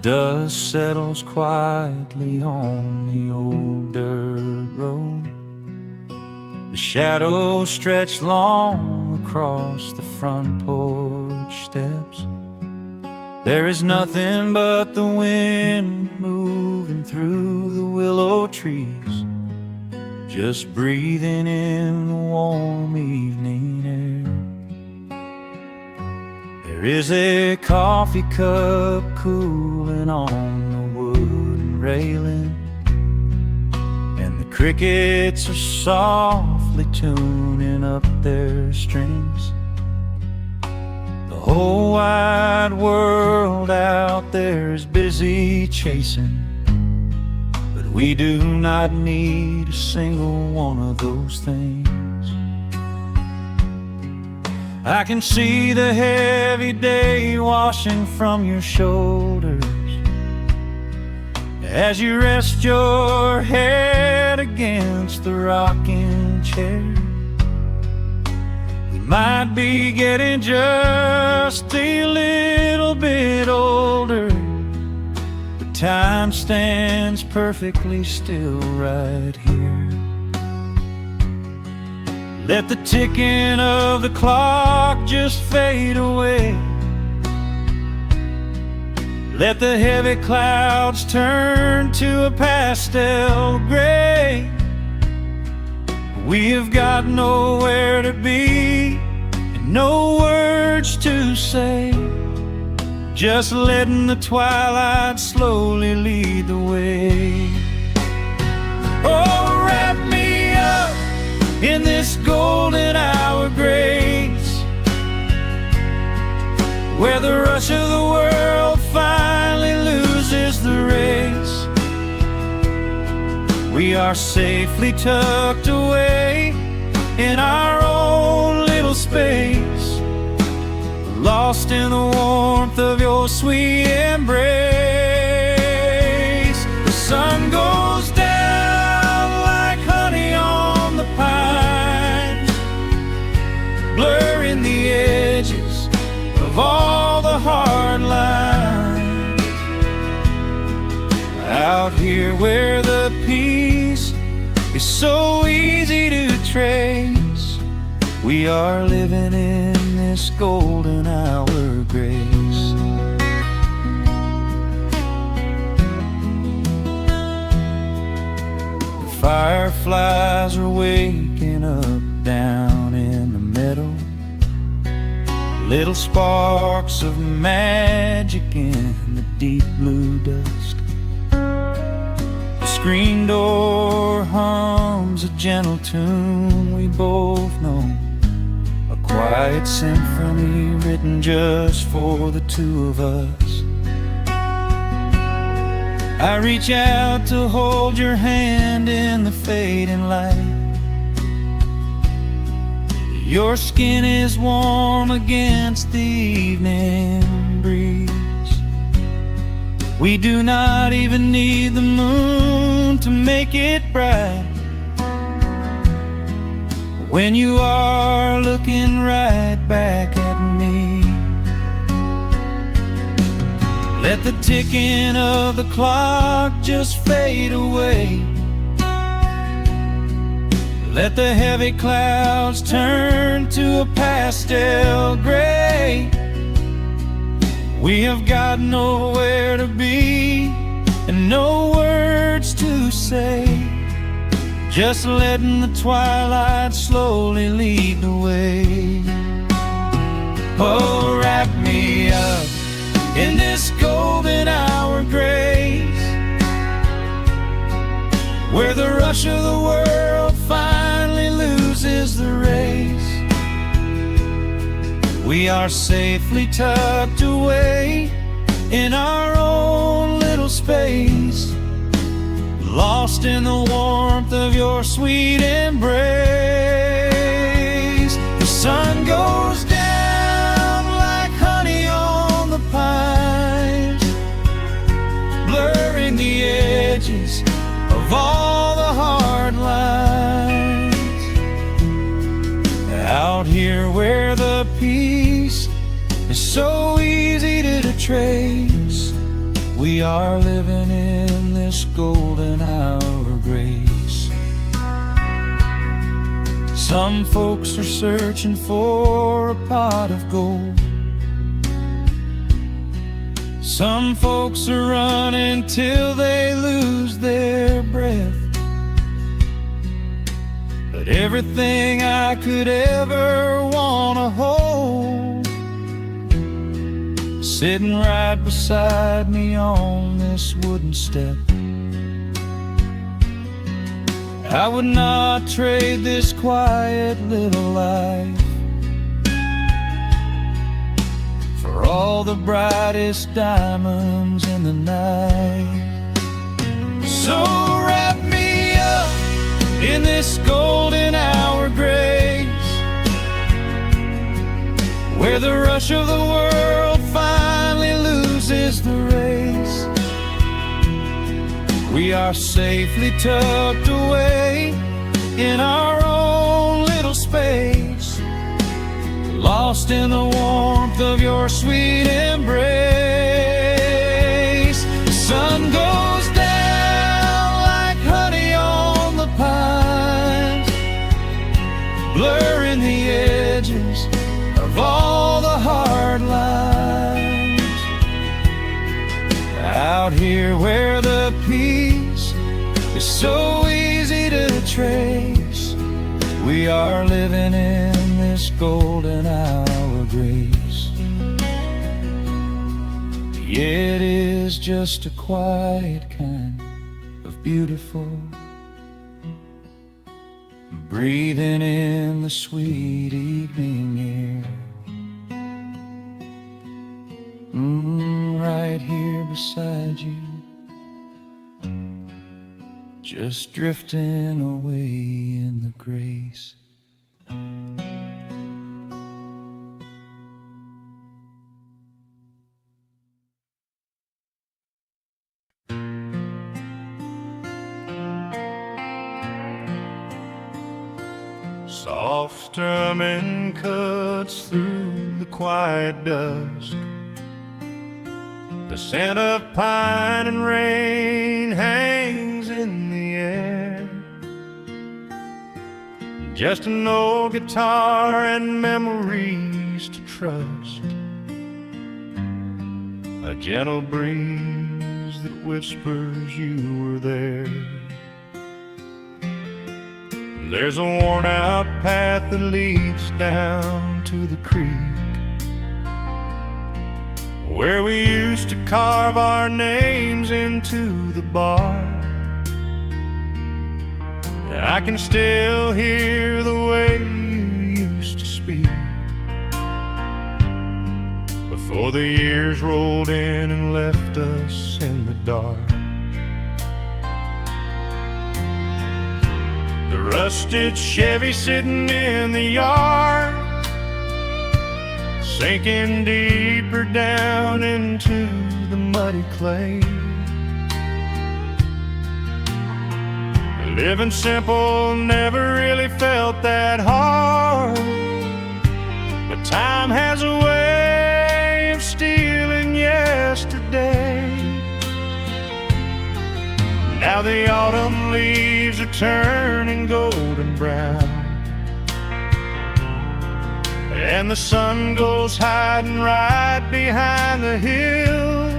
Dust settles quietly on the old dirt road. The shadows stretch long across the front porch steps. There is nothing but the wind moving through the willow trees, just breathing in the warm evening air. There is a coffee cup cooling on the wooden railing, and the crickets are softly tuning up their strings. The whole wide world out there is busy chasing, but we do not need a single one of those things. I can see the heavy day washing from your shoulders as you rest your head against the rocking chair. We might be getting just a little bit older, but time stands perfectly still right here. Let the ticking of the clock just fade away. Let the heavy clouds turn to a pastel gray. We have got nowhere to be and no words to say, just letting the twilight slowly lead the way. Oh, wrap me up in this golden hour grace, where the rush of the world finally loses the race. We are safely tucked away in our own little space, lost in the warmth of your sweet embrace. The sun goes down like honey on the pines, blurring the edges of all the hard lines. Out here where the peace is so easy to trace, we are living in this golden hour grace. The fireflies are waking up down in the meadow, little sparks of magic in the deep blue dusk. The screen door hums a gentle tune we both know, a quiet symphony written just for the two of us. I reach out to hold your hand in the fading light. Your skin is warm against the evening breeze. We do not even need the moon to make it bright, when you are looking right back at me. Let the ticking of the clock just fade away. Let the heavy clouds turn to a pastel gray. We have got nowhere to be and no words to say, just letting the twilight slowly lead the way. Oh, wrap me up in this golden hour grace, where the rush of the world finally loses the race. We are safely tucked away in our own little space, lost in the warmth of your sweet embrace. The sun goes down like honey on the pines, blurring the edges of all the hard lines. Out here where the peace is so easy to trace, we We are living in this golden hour of grace. Some folks are searching for a pot of gold. Some folks are running till they lose their breath. But everything I could ever want to hold, sitting right beside me on this wooden step. I would not trade this quiet little life for all the brightest diamonds in the night. So wrap me up in this golden hour grace, where the rush of the world finally loses the race. We are safely tucked away in our own little space, lost in the warmth of your sweet embrace. The sun goes down like honey on the pines, blurring the edges of all the hard lines. Out here where the peace is so easy to trace, we are living in this golden hour grace. Yeah, it is just a quiet kind of beautiful, breathing in the sweet evening air. Right here beside you, just drifting away in the grace. Soft strumming cuts through the quiet dusk. The scent of pine and rain hangs in the air. Just an old guitar and memories to trust, a gentle breeze that whispers you were there. There's a worn-out path that leads down to the creek, where we used to carve our names into the bark. I can still hear the way you used to speak before the years rolled in and left us in the dark. The rusted Chevy sitting in the yard, sinking deeper down into the muddy clay. Living simple never really felt that hard, but time has a way of stealing yesterday. Now the autumn leaves are turning golden brown, and the sun goes hiding right behind the hill.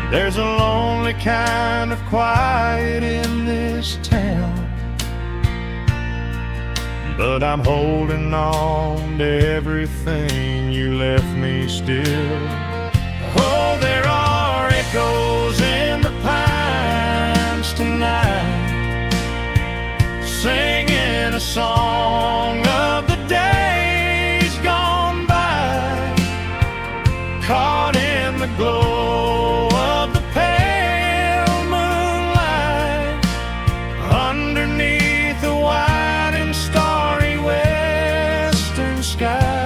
There's a lonely kind of quiet in this town, but I'm holding on to everything you left me still. Oh, there are echoes in the pines tonight, singing a song of the days gone by, caught in the glow of the pale moonlight, underneath the white and starry western sky.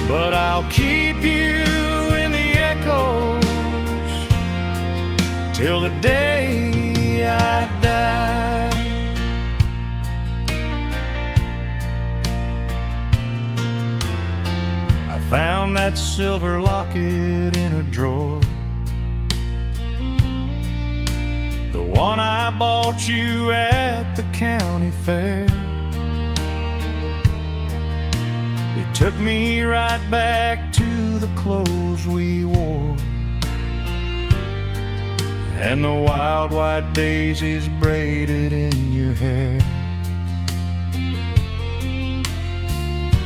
but I'll keep you in the echoes till the day I die. I found that silver locket in a drawer, the one I bought you at the county fair. It took me right back to the clothes we wore, and the wild white daisies braided in your hair.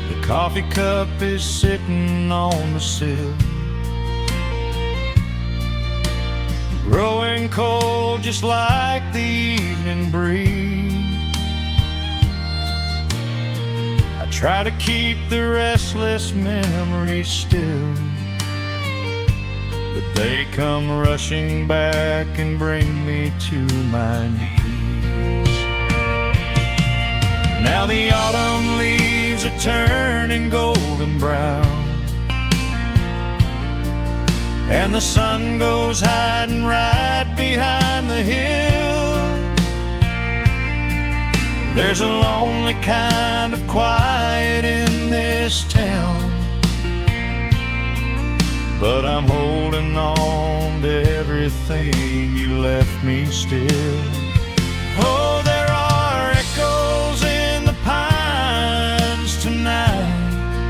The coffee cup is sitting on the sill, growing cold just like the evening breeze. I try to keep the restless memories still, but they come rushing back and bring me to my knees. Now the autumn leaves are turning golden brown, and the sun goes hiding right behind the hill. There's a lonely kind of quiet in this town, but I'm holding on to everything you left me still. Oh, there are echoes in the pines tonight,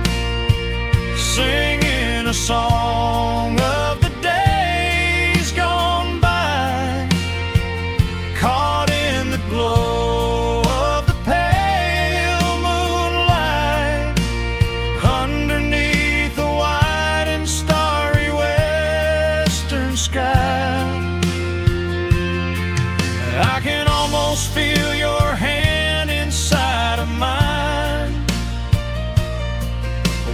singing a song of the days gone by, caught in the glow of the pale moonlight, underneath the white and starry western sky. I can almost feel your hand inside of mine,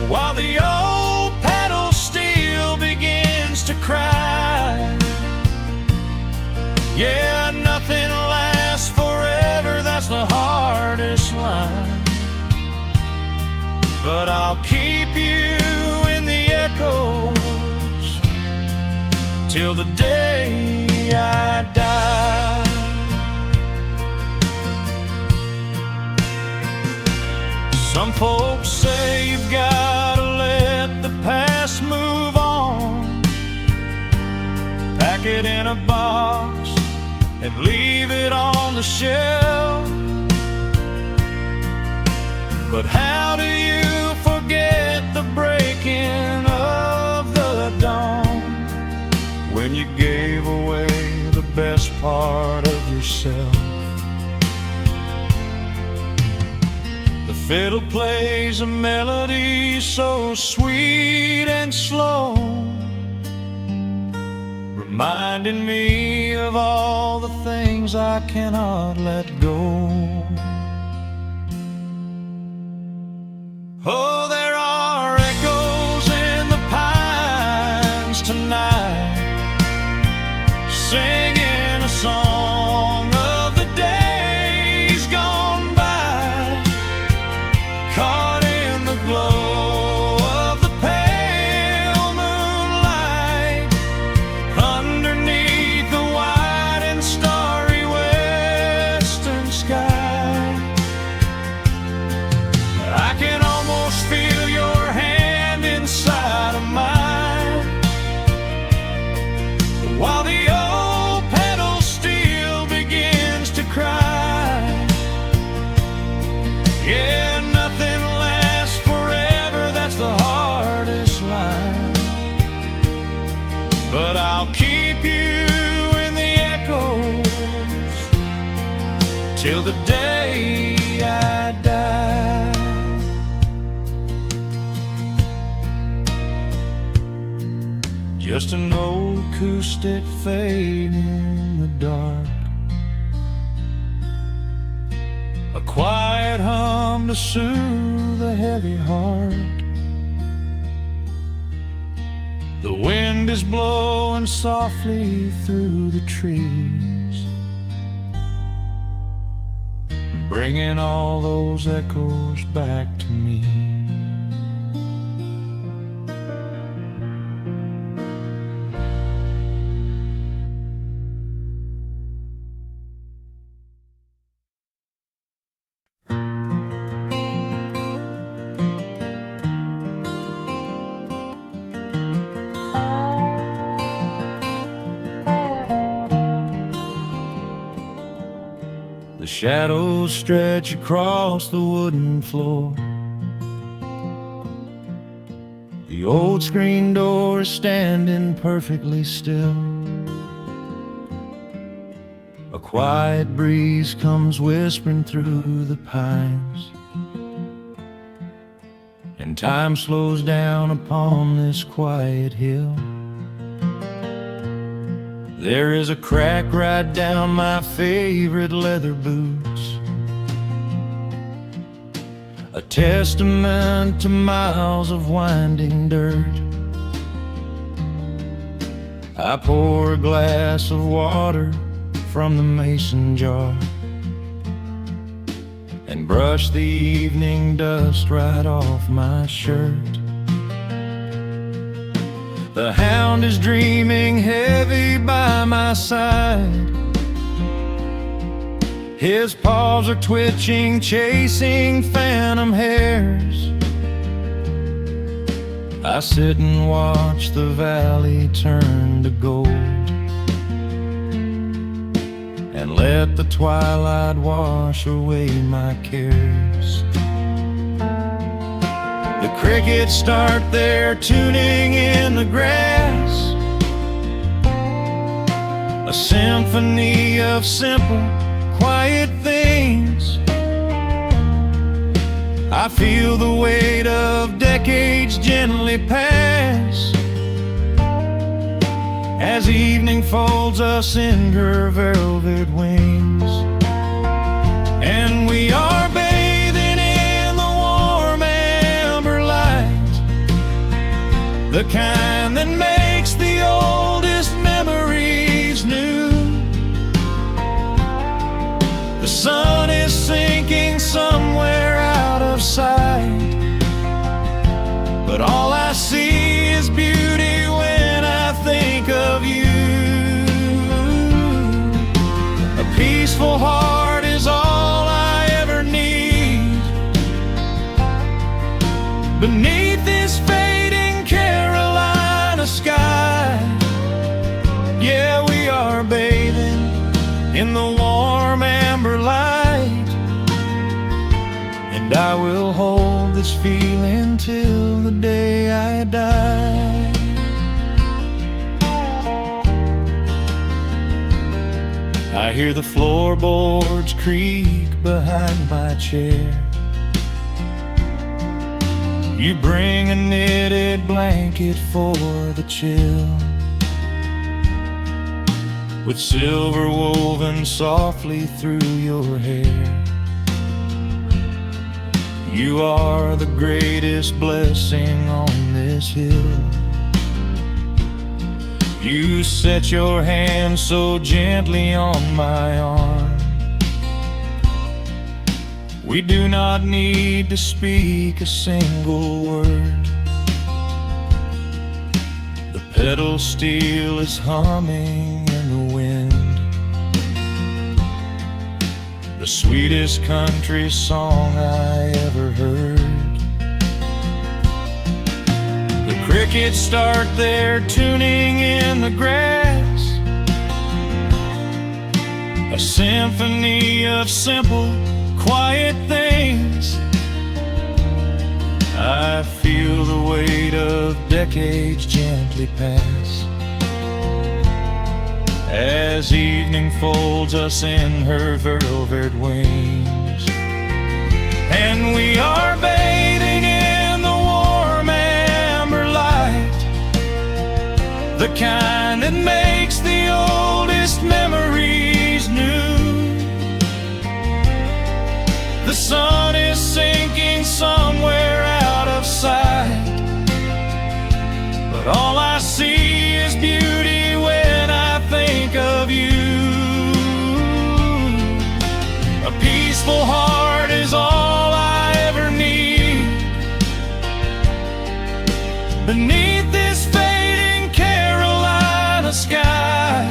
while the old pedal steel begins to cry. Yeah, nothing lasts forever, that's the hardest line, but I'll keep you in the echoes till the day I die. Some folks say you've gotta let the past move on, pack it in a box and leave it on the shelf. But how do you forget the breaking of the dawn, when you gave away the best part of yourself? The fiddle plays a melody so sweet and slow, reminding me of all the things I cannot let go. Oh, there are echoes in the pines tonight, singing a song of the days gone by, caught in the glow of the pale moonlight, underneath the white and starry western sky. I can almost feel your hand inside of mine, while the old pedal steel begins to cry. Yeah, nothing lasts forever, that's the hardest line, but I'll keep you in the echoes till the day I die. Just an old acoustic fading in the dark, a quiet hum to soothe a heavy heart. The wind is blowing softly through the trees, bringing all those echoes back to me. shadows stretch across the wooden floor. The old screen door is standing perfectly still. A quiet breeze comes whispering through the pines, and time slows down upon this quiet hill. There is a crack right down my favorite leather boots, a testament to miles of winding dirt. I pour a glass of water from the mason jar and brush the evening dust right off my shirt. The hound is dreaming heavy by my side. His paws are twitching, chasing phantom hares. I sit and watch the valley turn to gold, and let the twilight wash away my cares. The crickets start their tuning in the grass, a symphony of simple, quiet things. I feel the weight of decades gently pass, as evening folds us in her velvet wings. And we are bathing in the warm amber light, the kind that makes the oldest memories new. The sun is sinking somewhere out of sight, but all I see is beauty when I think of you. A peaceful heart is all I ever need beneath this fading Carolina sky. Yeah, we are bathing in the warm amber light, and I will hold this feeling till the day I die. I hear the floorboards creak behind my chair. You bring a knitted blanket for the chill, with silver woven softly through your hair. You are the greatest blessing on this hill. You set your hand so gently on my arm. We do not need to speak a single word. The pedal steel is humming in the wind, the sweetest country song I ever heard. The crickets start their tuning in the grass, a symphony of simple, quiet things. I feel the weight of decades gently pass, as evening folds us in her velvet wings. And we are bathing in the warm amber light, the kind that makes the oldest memories new. The sun is sinking somewhere out of sight, but all I see is beauty when I think of you. A peaceful heart is all I ever need beneath this fading Carolina sky.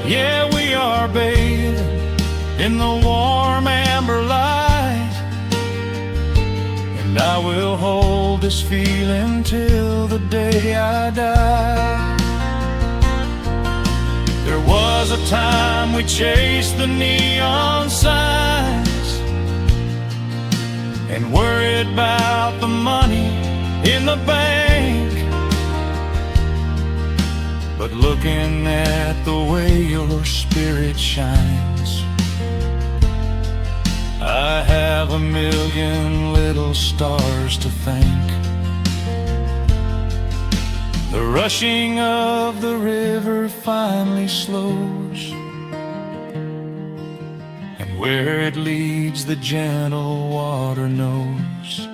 Yeah, we are bathing in the warm amber light, and I will hold this feeling till the day I die. There was a time we chased the neon signs and worried about the money in the bank. But looking at the way your spirit shines, I have a million little stars to thank. The rushing of the river finally slows, and where it leads the gentle water knows.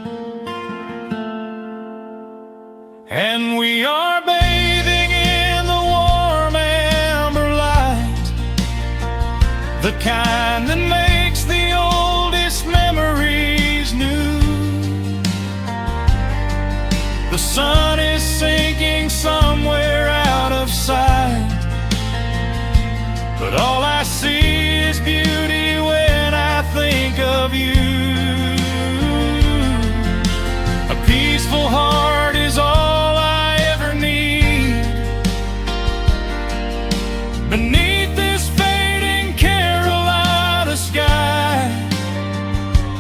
And we are bathing in the warm amber light, the kind that makes the oldest memories new. The sun is sinking somewhere out of sight, but all I see is beauty when I think of you. A peaceful heart is all I ever need. Beneath this fading Carolina sky,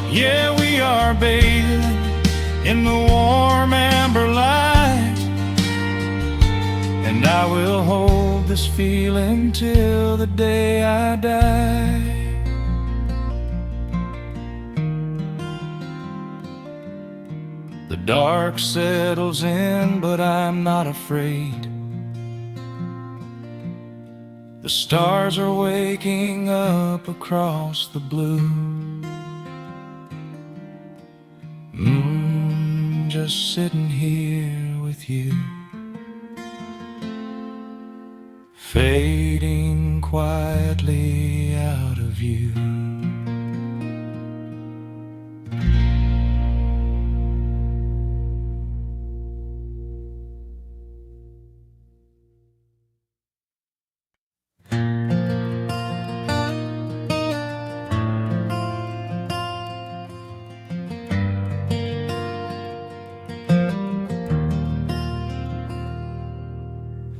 yeah, we are bathing in the warm amber light. And I will hold this feeling till the day I die. The dark settles in, but I'm not afraid. The stars are waking up across the blue. Just sitting here with you, fading quietly out of view.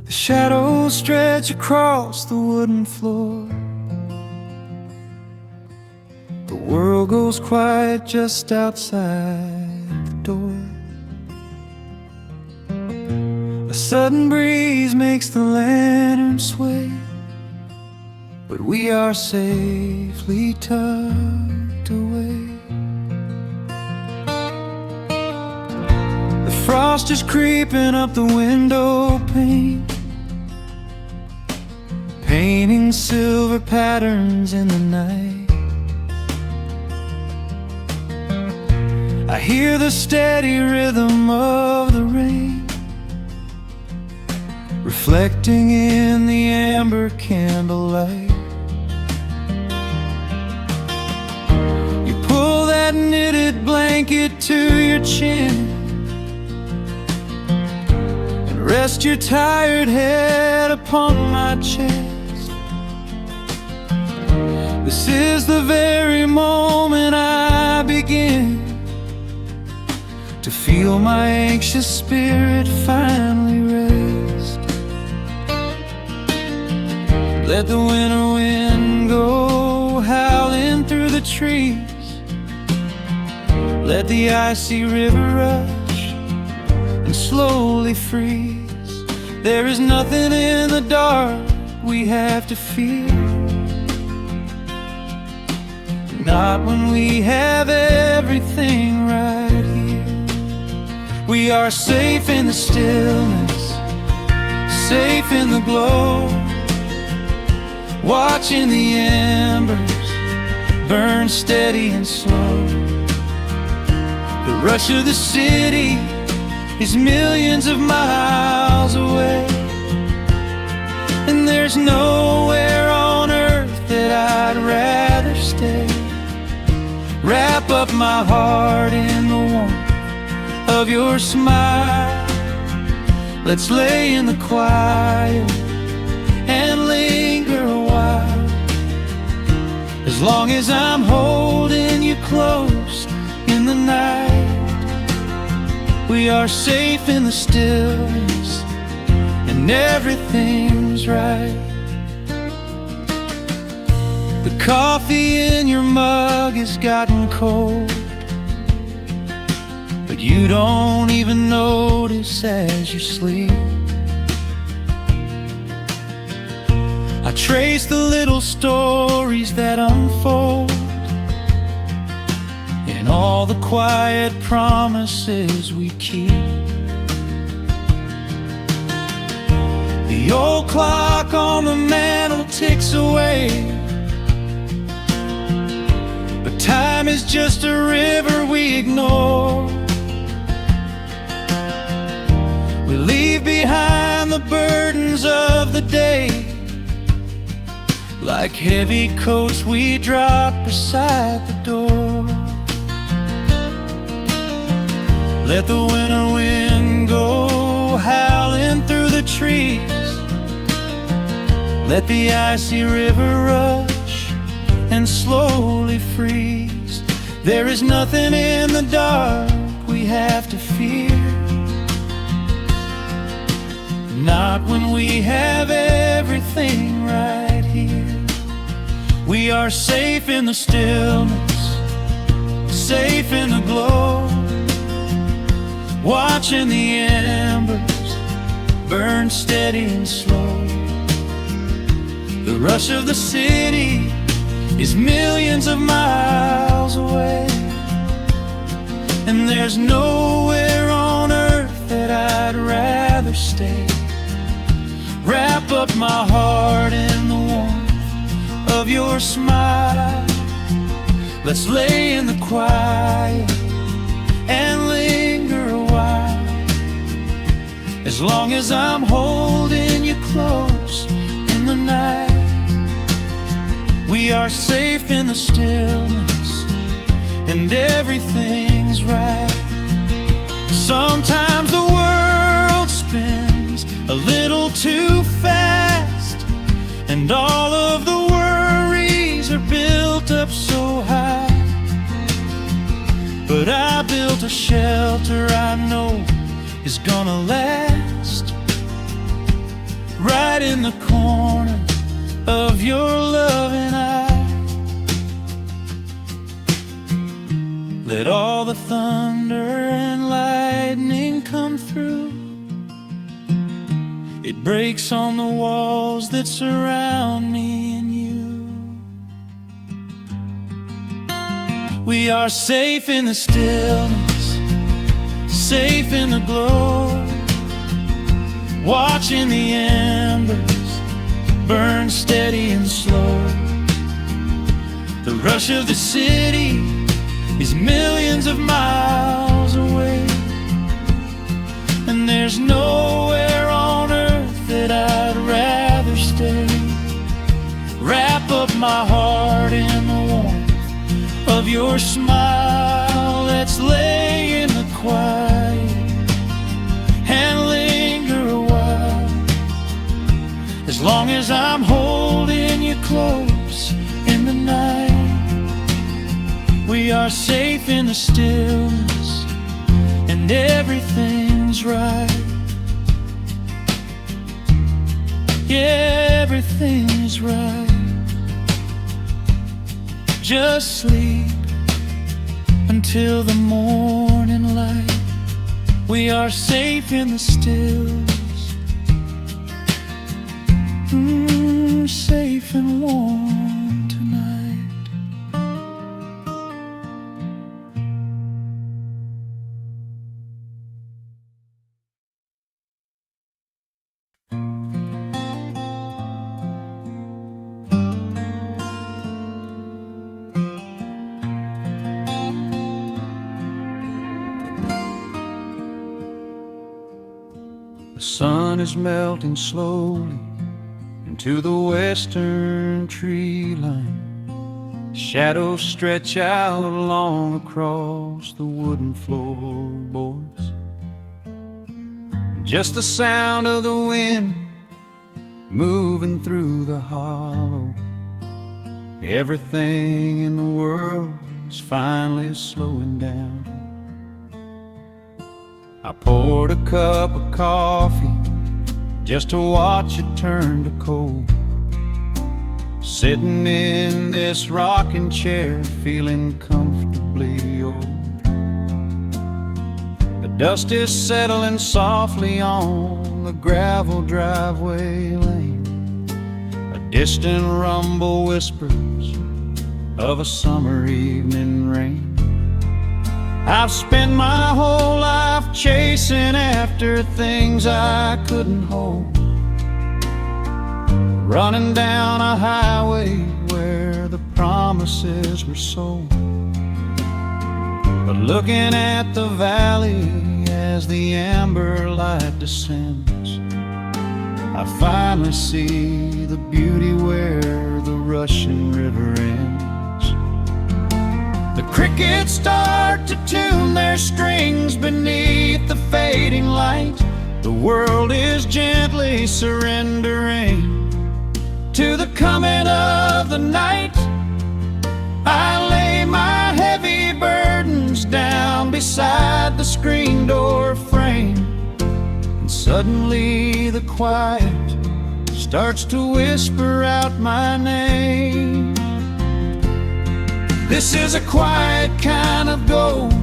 Shadows stretch across the wooden floor. The world goes quiet just outside the door. A sudden breeze makes the lantern sway, but we are safely tucked away. The frost is creeping up the window pane, painting silver patterns in the night. I hear the steady rhythm of the rain, reflecting in the amber candlelight. You pull that knitted blanket to your chin and rest your tired head upon my chest. This is the very moment I begin to feel my anxious spirit finally rest. Let the winter wind go howling through the trees. Let the icy river rush and slowly freeze. There is nothing in the dark we have to fear, not when we have everything right here. We are safe in the stillness, safe in the glow, watching the embers burn steady and slow. The rush of the city is millions of miles away, and there's nowhere on earth that I'd rather stay. Wrap up my heart in the warmth of your smile. Let's lay in the quiet and linger a while. As long as I'm holding you close in the night, we are safe in the stillness and everything's right. The coffee in your mug has gotten cold, but you don't even notice as you sleep. I trace the little stories that unfold in all the quiet promises we keep. The old clock on the mantel ticks away, but time is just a river we ignore. We leave behind the burdens of the day, like heavy coats we drop beside the door. Let the winter wind go howling through the trees. Let the icy river rush and slowly freeze. There is nothing in the dark we have to fear, not when we have everything right here. We are safe in the stillness, safe in the glow, watching the embers burn steady and slow. The rush of the city is millions of miles away, and there's nowhere on earth that I'd rather stay. Wrap up my heart in the warmth of your smile. Let's lay in the quiet and linger a while. As long as I'm holding you close in the night, we are safe in the stillness, and everything's right. Sometimes the world spins a little too fast, and all of the worries are built up so high. But I built a shelter I know is gonna last, right in the corner of your loving eye. Let all the thunder and lightning come through. It breaks on the walls that surround me and you. We are safe in the stillness, safe in the glow, watching the embers burn steady and slow. The rush of the city is millions of miles away, and there's nowhere on earth that I'd rather stay. Wrap up my heart in the warmth of your smile. Let's lay in the quiet and linger a while. As long as I'm holding you close in the night, we are safe in the stillness, and everything's right. Yeah, everything's right. Just sleep until the morning light. We are safe in the stillness, safe and warm tonight. The sun is melting slowly into the western tree line. Shadows stretch out long across the wooden floorboards. Just the sound of the wind moving through the hollow. Everything in the world is finally slowing down. I poured a cup of coffee just to watch it turn to cold. sitting in this rocking chair, feeling comfortably old. The dust is settling softly on the gravel driveway lane. A distant rumble whispers of a summer evening rain. I've spent my whole life chasing after things I couldn't hold, running down a highway where the promises were sold. But looking at the valley as the amber light descends, I finally see the beauty where the rushing river ends. The crickets start to tune their strings beneath the fading light. The world is gently surrendering to the coming of the night. I lay my heavy burdens down beside the screen door frame, and suddenly the quiet starts to whisper out my name. This is a quiet kind of gold,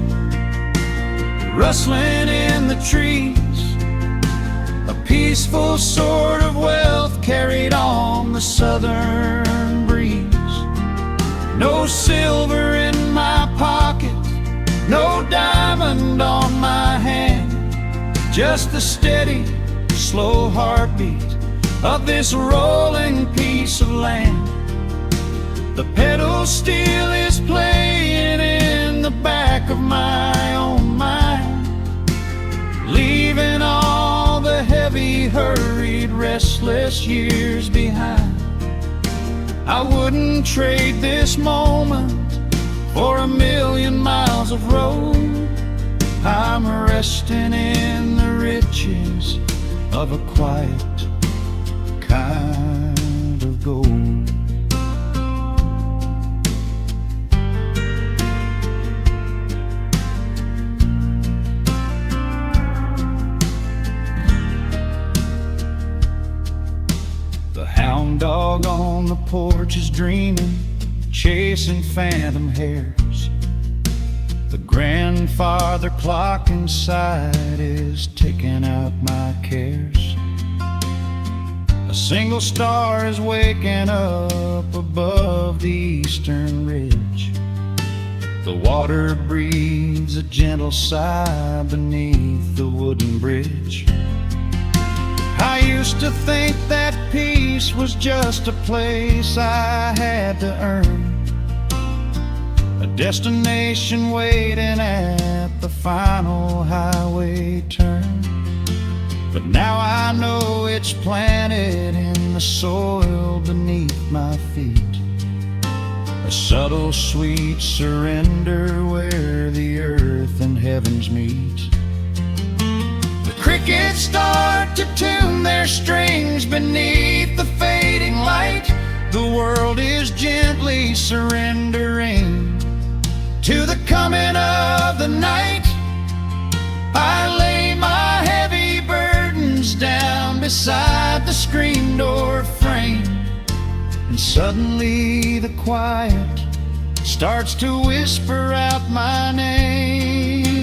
rustling in the trees, a peaceful sort of wealth carried on the southern breeze. No silver in my pocket, no diamond on my hand, just the steady, slow heartbeat of this rolling piece of land. The pedal steel is playing in the back of my own mind, leaving all the heavy, hurried, restless years behind. I wouldn't trade this moment for 1,000,000 miles of road. I'm resting in the riches of a quiet kind of gold. The hound dog on the porch is dreaming, chasing phantom hares. The grandfather clock inside is ticking out my cares. A single star is waking up above the eastern ridge. The water breathes a gentle sigh beneath the wooden bridge. I used to think that peace was just a place I had to earn, a destination waiting at the final highway turn. But now I know it's planted in the soil beneath my feet, a subtle sweet surrender where the earth and heavens meet. Crickets start to tune their strings beneath the fading light. The world is gently surrendering to the coming of the night. I lay my heavy burdens down beside the screen door frame, and suddenly the quiet starts to whisper out my name.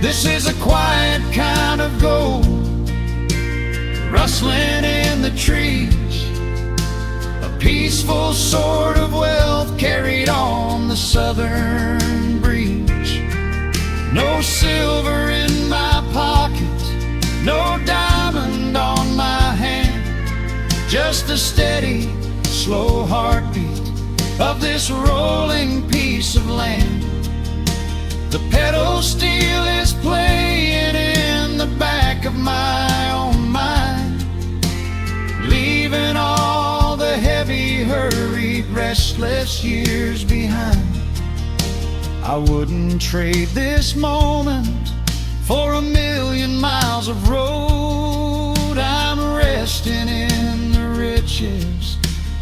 This is a quiet kind of gold, rustling in the trees, a peaceful sort of wealth carried on the southern breeze. No silver in my pocket, no diamond on my hand, just the steady, slow heartbeat of this rolling piece of land. The pedal steel is playing in the back of my own mind, leaving all the heavy, hurried, restless years behind. I wouldn't trade this moment for 1,000,000 miles of road. I'm resting in the riches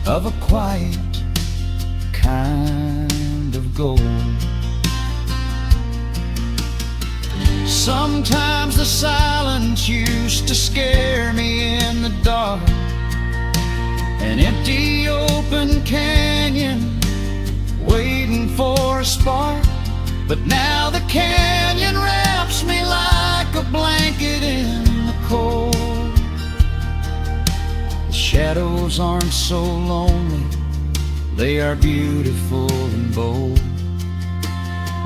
of a quiet kind of gold. Sometimes the silence used to scare me in the dark, An empty open canyon waiting for a spark, but now the canyon wraps me like a blanket in the cold. The shadows aren't so lonely, they are beautiful and bold.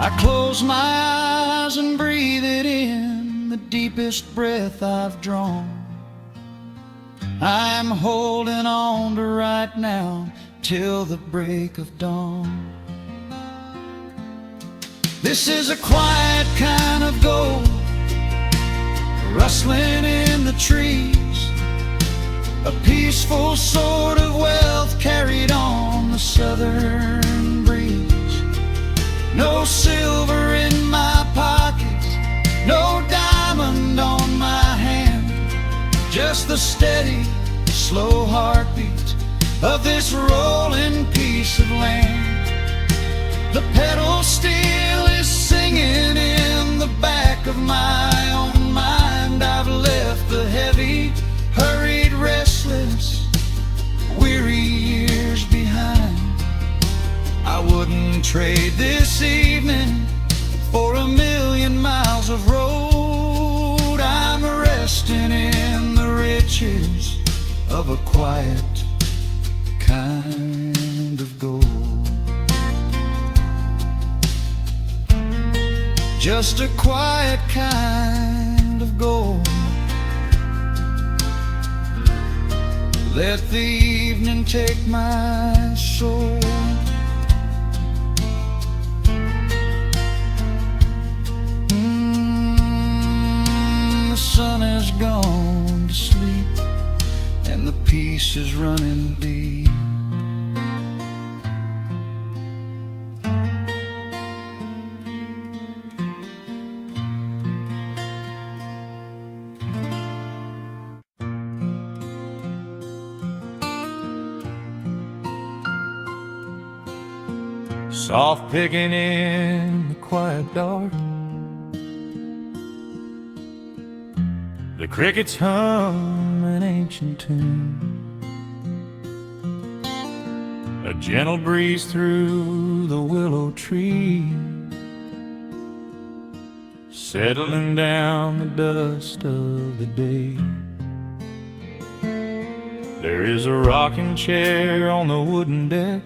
I close my eyes and breathe it in, the deepest breath I've drawn. I'm holding on to right now till the break of dawn. This is a quiet kind of gold, rustling in the trees, a peaceful sort of wealth carried on the southern breeze. No silver in my pockets, no diamond on my hand, just the steady, slow heartbeat of this rolling piece of land. The pedal steel is singing in the back of my own mind. I've left the heavy, hurried, restless, weary years behind. I wouldn't trade this evening for 1,000,000 miles of road. I'm resting in the riches of a quiet kind of gold. Just a quiet kind of gold. Let the evening take my soul. The sun has gone to sleep and the peace is running deep. Soft picking in the quiet dark, the crickets hum an ancient tune, a gentle breeze through the willow tree, settling down the dust of the day. There is a rocking chair on the wooden deck,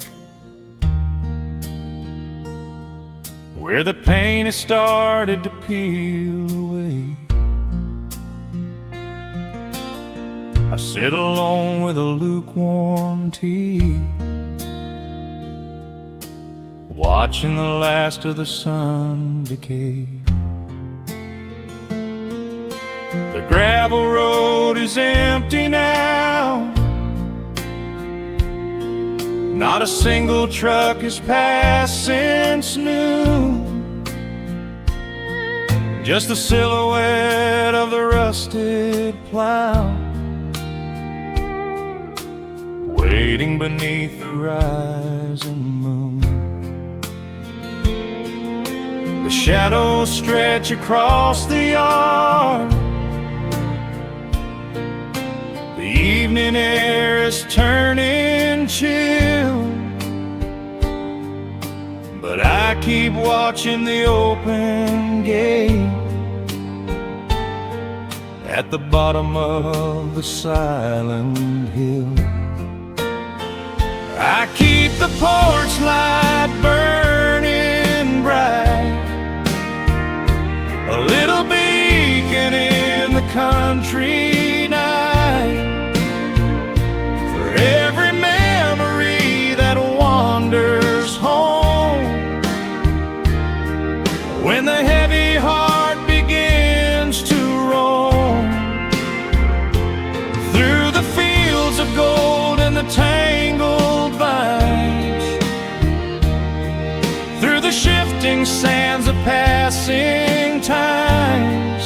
where the paint has started to peel away. I sit alone with a lukewarm tea, watching the last of the sun decay. The gravel road is empty now, not a single truck has passed since noon. Just the silhouette of the rusted plow, waiting beneath the rising moon. The shadows stretch across the yard, the evening air is turning chill, but I keep watching the open gate at the bottom of the silent hill. I keep the porch light burning bright, a little beacon in the country night, for every memory that wanders home. When the heavy heart begins to roam through the fields of gold and the tangled vines, through the shifting sands of passing times,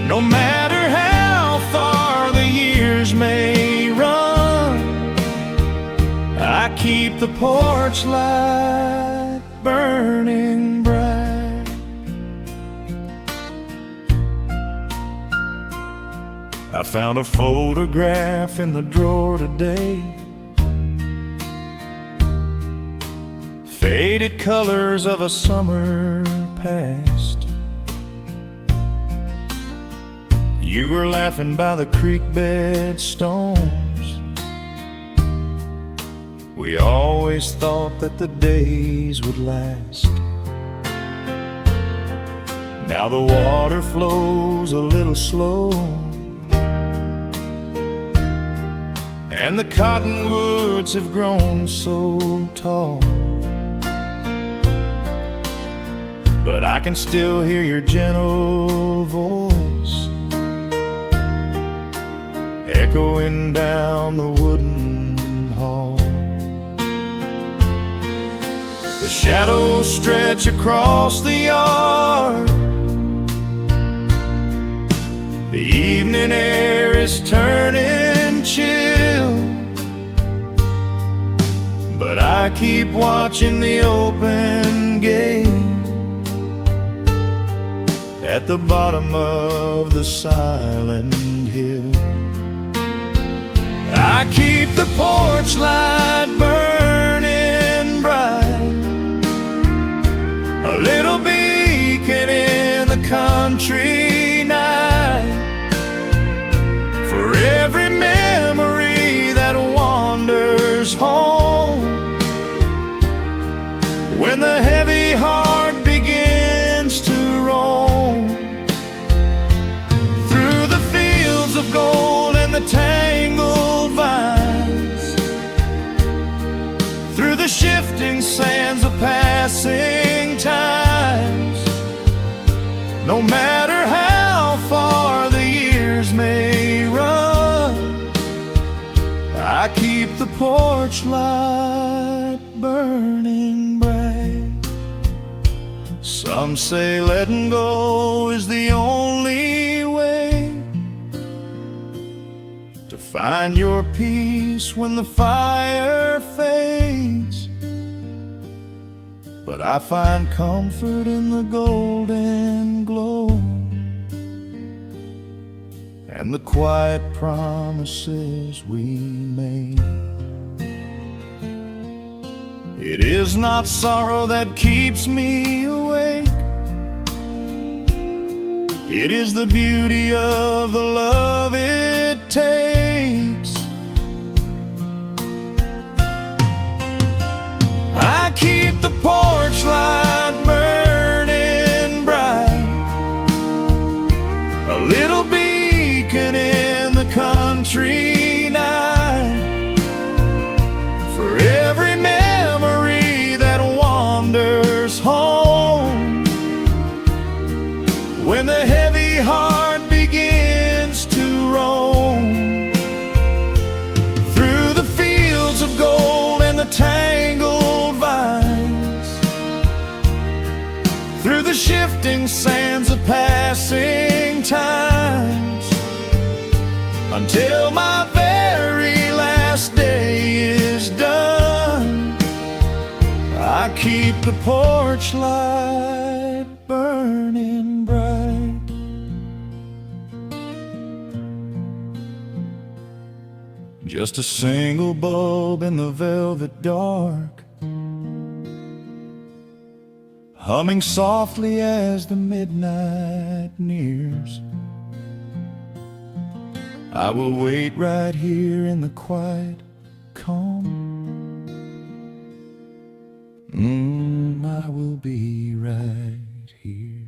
no matter how far the years may run, I keep the porch light burning bright. I found a photograph in the drawer today, faded colors of a summer past. You were laughing by the creek bed stones. We always thought that the days would last. Now the water flows a little slow, and the cottonwoods have grown so tall. But I can still hear your gentle voice echoing down the wooden hall. The shadows stretch across the yard. The evening air is turning chill, but I keep watching the open gate at the bottom of the silent hill. I keep the porch light burning bright, a little beacon in the country night, for every memory that wanders home. When the heavy heart begins to roam through the fields of gold and the tangled vines, through the shifting sands of passing times, no matter how far the years may run, I keep the porch light burning bright. Some say letting go is the only way to find your peace when the fire fades, but I find comfort in the golden glow and the quiet promises we made. It is not sorrow that keeps me awake, it is the beauty of the love it takes. I keep the porch light burning bright, a little beacon in the country night, for every memory that wanders home. When the heavy heart begins to roam through the fields of gold and the tangled vines, through the shifting sands of passing times, until my very last day is done, I keep the porch light burning bright. Just a single bulb in the velvet dark, humming softly as the midnight nears. I will wait right here in the quiet calm. I will be right here.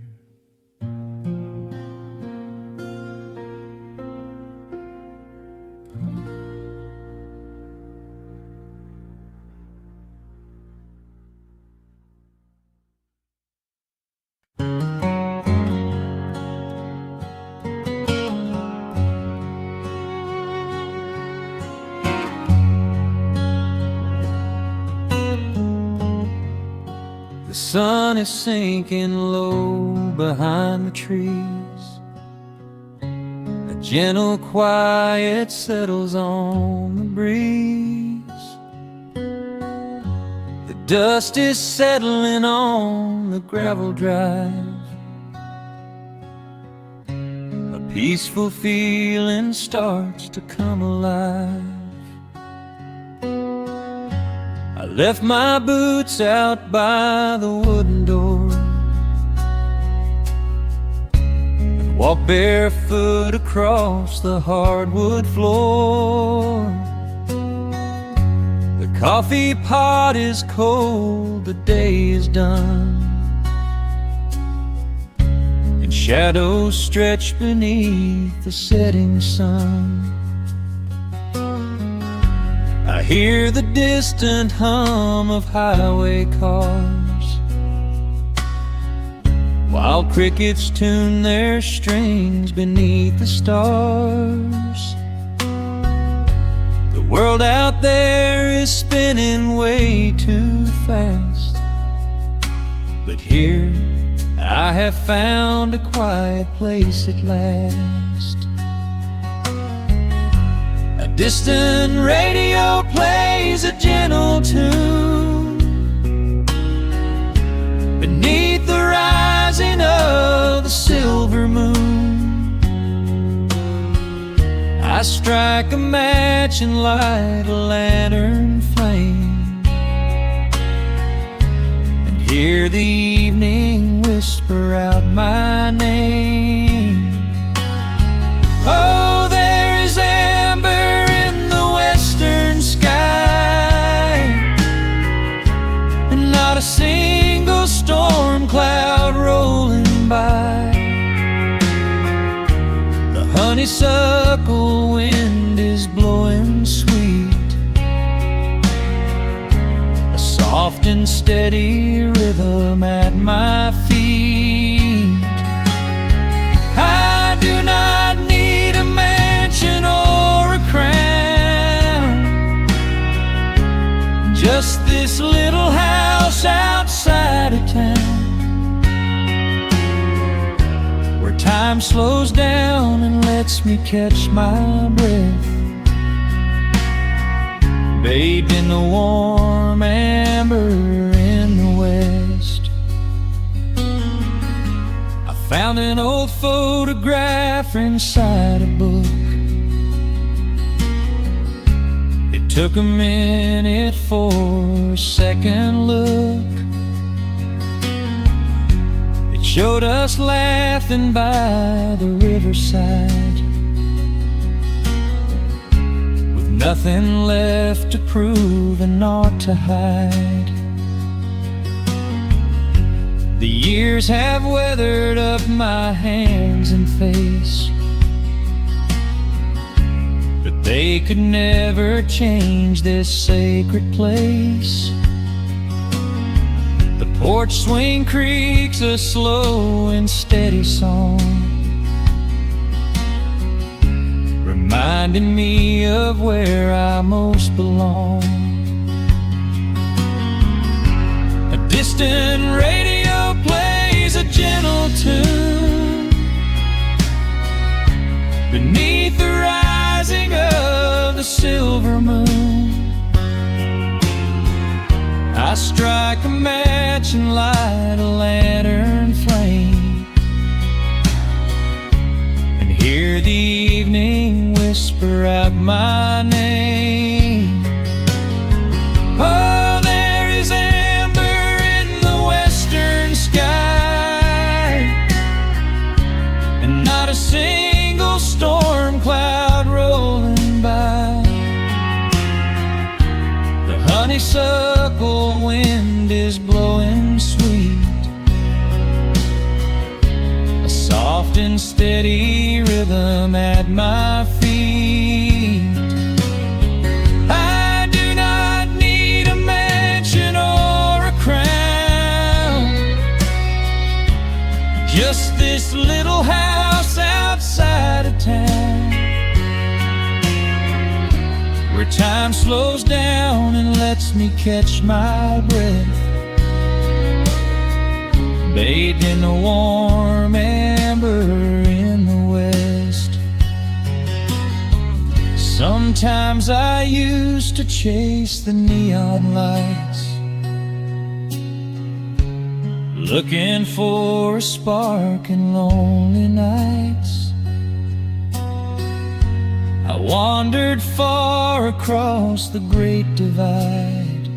The sun is sinking low behind the trees. A gentle quiet settles on the breeze. The dust is settling on the gravel drive. A peaceful feeling starts to come alive. I left my boots out by the wooden door and walked barefoot across the hardwood floor. The coffee pot is cold, the day is done, and shadows stretch beneath the setting sun. I hear the distant hum of highway cars, while crickets tune their strings beneath the stars. The world out there is spinning way too fast, but here I have found a quiet place at last. A distant radio plays a gentle tune beneath the rising of the silver moon. I strike a match and light a lantern flame, and hear the evening whisper out my name. Oh, there is amber in the western sky, and not a single storm cloud rolling by. The honeysuckle wind is blowing sweet, a soft and steady rhythm at my feet. I do not need a mansion or a crown, just this little house outside of town, where time slows down and lets me catch my breath, bathed in the warm amber in the west. I found an old photograph inside a book. It took a minute for a second look. It showed us laughing by the riverside, with nothing left to prove and naught to hide. The years have weathered up my hands and face, but they could never change this sacred place. The porch swing creaks a slow and steady song, reminding me of where I most belong. A distant radio plays a gentle tune beneath the rising of the silver moon. I strike a match and light a lantern flame, and hear the evening whisper out my name. Oh, there is amber in the western sky, and not a single storm cloud rolling by. The honeysuckle wind is blowing sweet, a soft and steady rhythm at my feet. I do not need a mansion or a crown, just this little house outside of town, where time slows down and lets me catch my breath, bathed in the warm amber in the west. Sometimes I used to chase the neon lights, looking for a spark in lonely nights. wandered far across the great divide,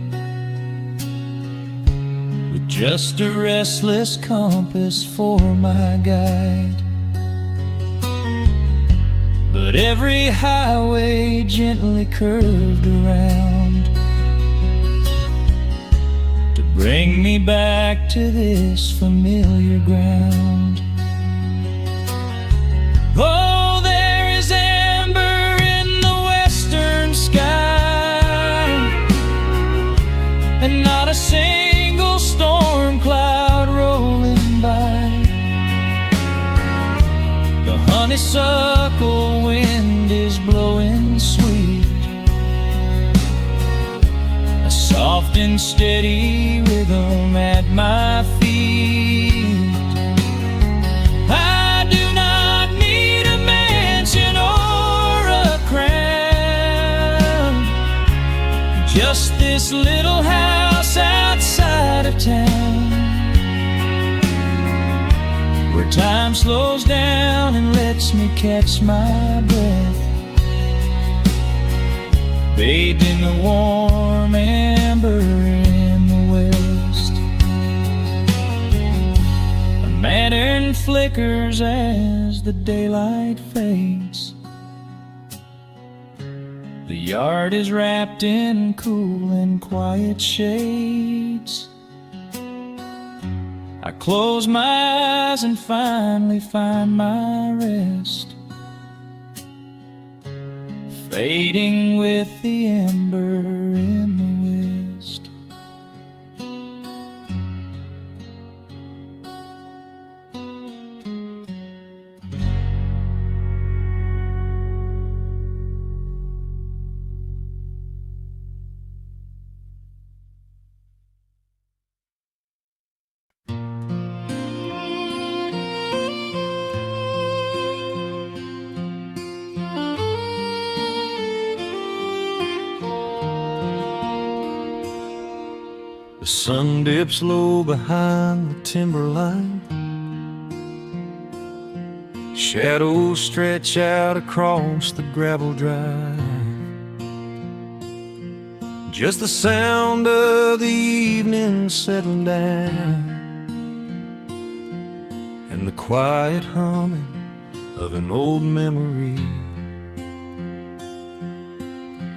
with just a restless compass for my guide. But every highway gently curved around to bring me back to this familiar ground. Oh, there is amber in the western sky, and not a single storm cloud rolling by. The honeysuckle wind is blowing sweet, a soft and steady rhythm at my feet. I do not need a mansion or a crown, just this little house outside of town, where time slows down and lets me catch my breath, bathed in the warm amber in the west. A lantern flickers as the daylight fades. The yard is wrapped in cool and quiet shades. I close my eyes and finally find my rest, fading with the ember in the west. The sun dips low behind the timberline. Shadows stretch out across the gravel drive. Just the sound of the evening settling down, and the quiet humming of an old memory.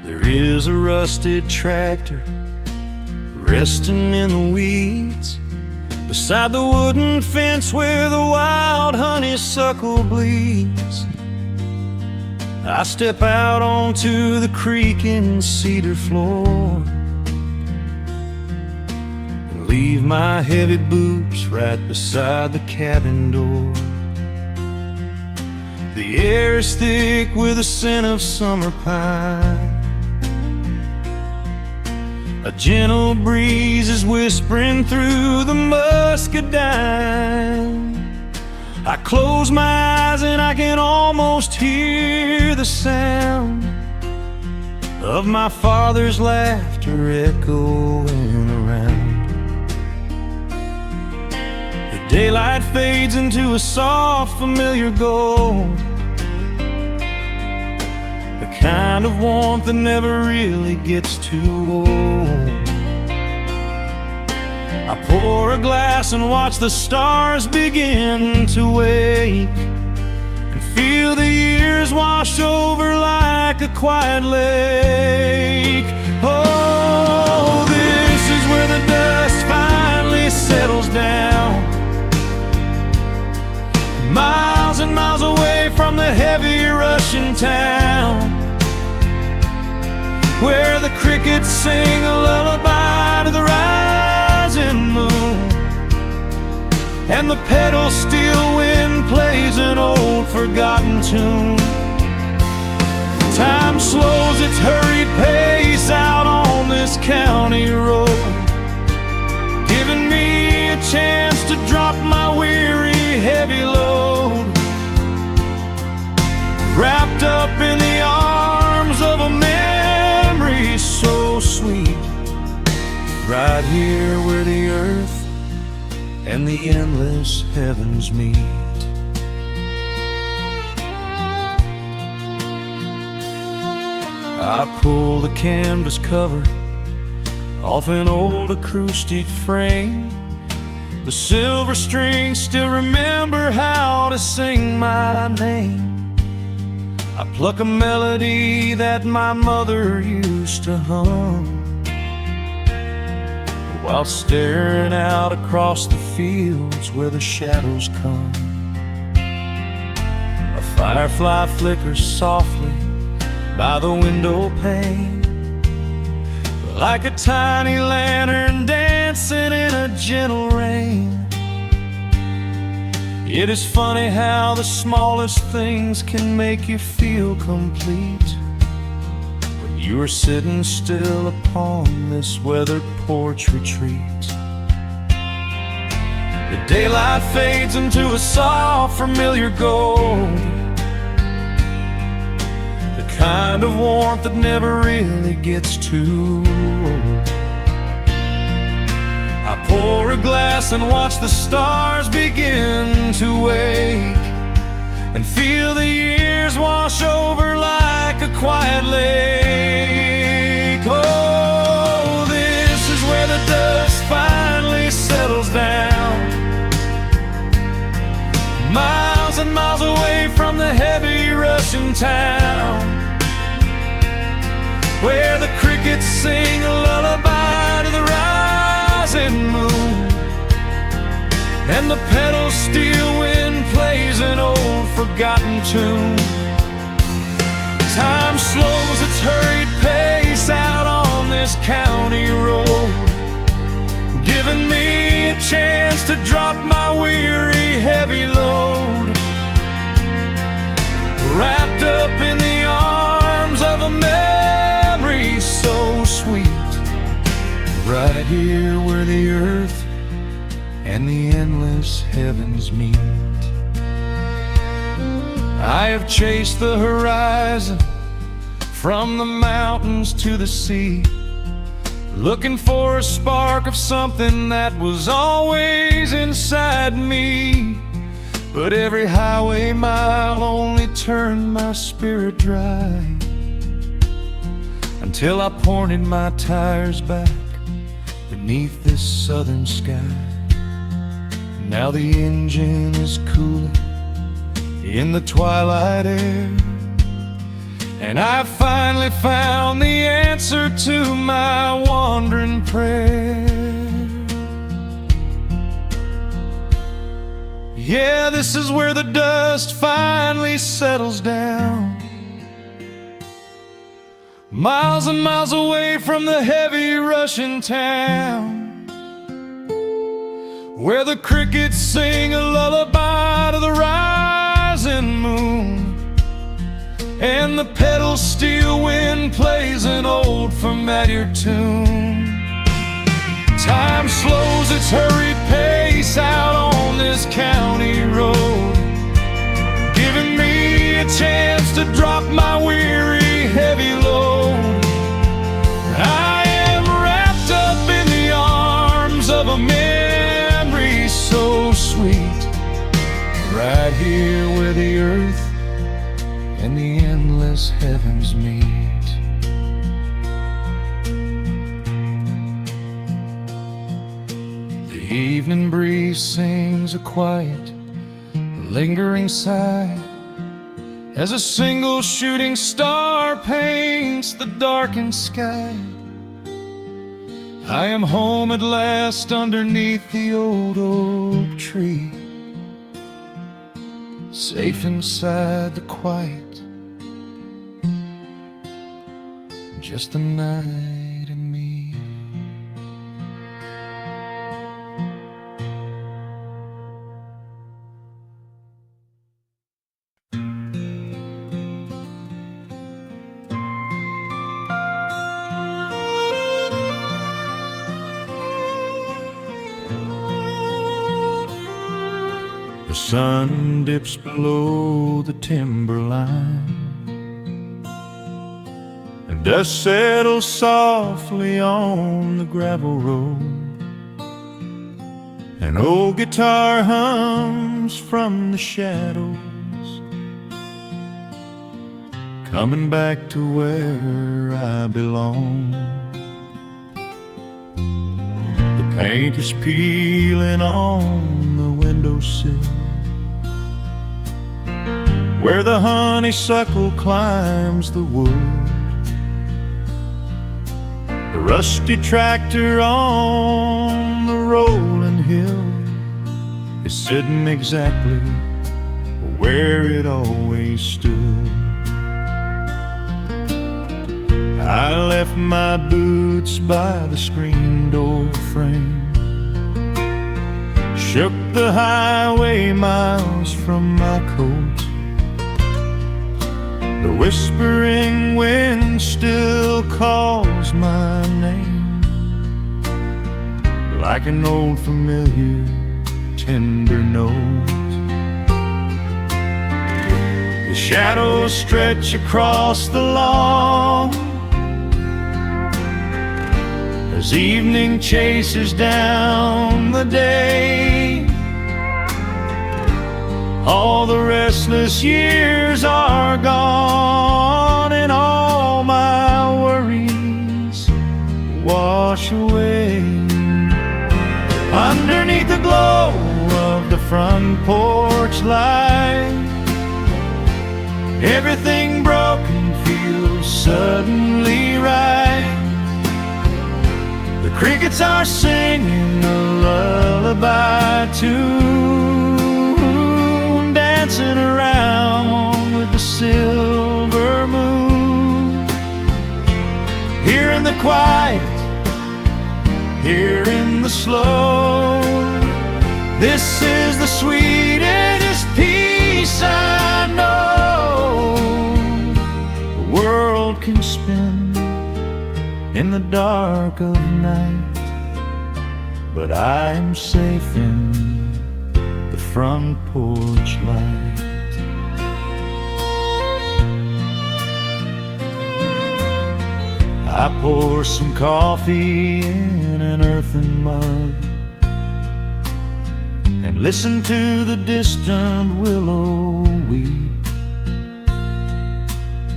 There is a rusted tractor resting in the weeds beside the wooden fence where the wild honeysuckle bleeds. I step out onto the creaking cedar floor and leave my heavy boots right beside the cabin door. The air is thick with the scent of summer pine. A gentle breeze is whispering through the muscadine. I close my eyes and I can almost hear the sound of my father's laughter echoing around. The daylight fades into a soft, familiar gold, the kind of warmth that never really gets too old. I pour a glass and watch the stars begin to wake, and feel the years wash over like a quiet lake. Oh, this is where the dust finally settles down, miles and miles away from the heavy Russian town, where the crickets sing a lullaby to the rising moon, and the pedal steel wind plays an old forgotten tune. Time slows its hurried pace out on this county road, giving me a chance to drop my weary heavy load, wrapped up in the arms of a memory so sweet, right here where the earth and the endless heavens meet. I pull the canvas cover off an old acoustic frame. The silver strings still remember how to sing my name. I pluck a melody that my mother used to hum while staring out across the fields where the shadows come. A firefly flickers softly by the window pane, like a tiny lantern dancing in a gentle rain. It is funny how the smallest things can make you feel complete when you are sitting still upon this weathered porch retreat. The daylight fades into a soft, familiar gold, the kind of warmth that never really gets too old. I pour a glass and watch the stars begin to wake, and feel the years wash over like a quiet lake. Oh, this is where the dust finally settles down, miles and miles away from the heavy Russian town, where the crickets sing a lullaby to the rising moon, and the pedal steel wind plays an old forgotten tune. Time slows its hurried pace out on this county road, giving me a chance to drop my weary heavy load, wrapped up in the arms of a memory so sweet, right here where the earth and the endless heavens meet. I have chased the horizon from the mountains to the sea, looking for a spark of something that was always inside me. But every highway mile only turned my spirit dry, until I pointed my tires back beneath this southern sky. Now the engine is cooling in the twilight air, and I've finally found the answer to my wandering prayer. Yeah, this is where the dust finally settles down, miles and miles away from the heavy Russian town, where the crickets sing a lullaby to the rising moon, and the pedal steel wind plays an old familiar tune. Time slows its hurried pace out on this county road, giving me a chance to drop my weary heavy load. I am wrapped up in the arms of a memory so sweet, right here where the earth and the endless heavens meet. The evening breeze sings a quiet, lingering sigh as a single shooting star paints the darkened sky. I am home at last underneath the old oak tree, safe inside the quiet, just the night and me. The sun dips below the timberline, and dust settles softly on the gravel road. An old guitar hums from the shadows, coming back to where I belong. The paint is peeling on the windowsill, where the honeysuckle climbs the wood. The rusty tractor on the rolling hill is sitting exactly where it always stood. I left my boots by the screen door frame, shook the highway miles from my coat. The whispering wind still calls my name, like an old familiar tender note. The shadows stretch across the lawn as evening chases down the day. All the restless years are gone, and all my worries wash away. Underneath the glow of the front porch light, everything broken feels suddenly right. The crickets are singing a lullaby tune, dancing around with the silver moon. Here in the quiet, here in the slow, this is the sweetest peace I know. The world can spin in the dark of night, but I am safe in the front porch light. I pour some coffee in an earthen mug and listen to the distant willow weep.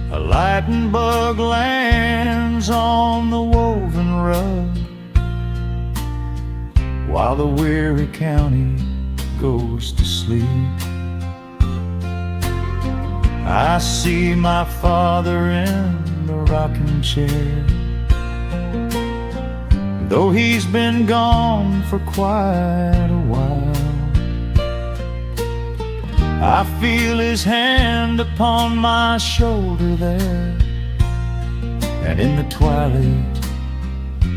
A lightning bug lands on the woven rug, while the weary county goes to sleep. I see my father in the rocking chair, though he's been gone for quite a while. I feel his hand upon my shoulder there, and in the twilight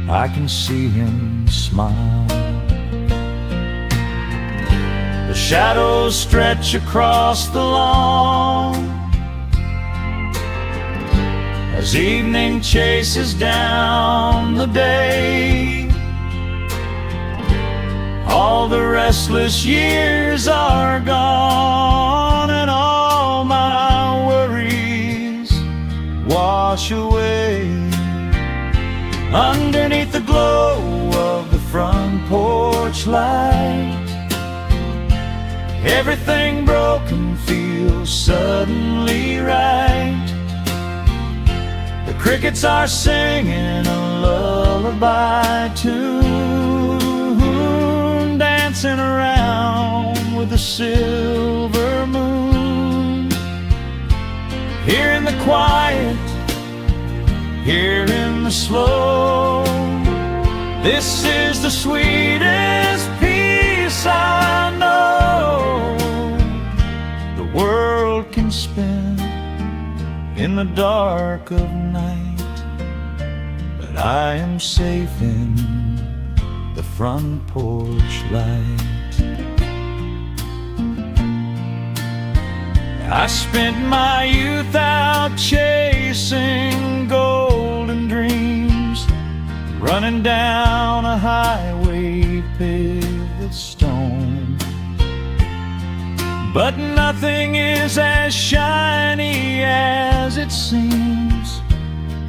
I can see him smile. The shadows stretch across the lawn as evening chases down the day. All the restless years are gone, and all my worries wash away. Underneath the glow of the front porch light, everything broken feels suddenly right. The crickets are singing a lullaby tune, dancing around with the silver moon. Here in the quiet, here in the slow, this is the sweetest peace I know. The world can spin in the dark of night, but I am safe in the front porch light. I spent my youth out chasing golden dreams, running down a highway paved with stone. But nothing is as shiny as it seems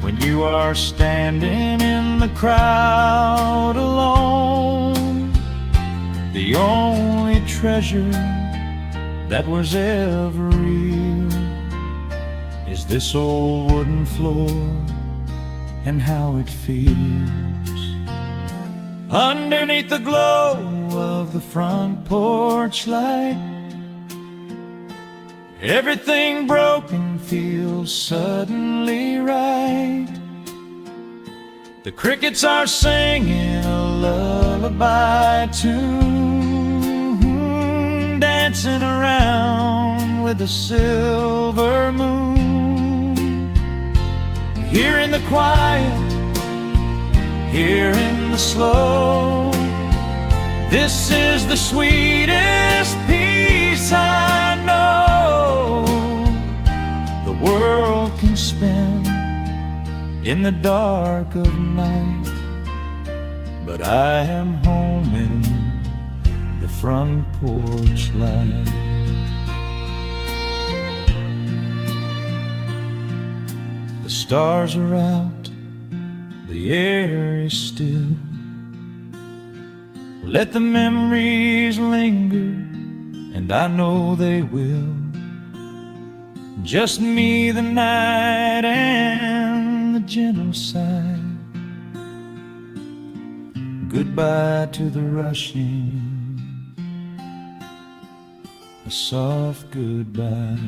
when you are standing in the crowd alone. The only treasure that was ever real is this old wooden floor and how it feels underneath the glow of the front porch light. Everything broken feels suddenly right. The crickets are singing a lullaby tune, dancing around with the silver moon. Here in the quiet, here in the slow, this is the sweetest peace I know the world can spend in the dark of night. But I am home in the front porch light. The stars are out, the air is still. Let the memories linger, and I know they will. Just me, the night, and the gentle sigh. Goodbye to the rushing, a soft goodbye.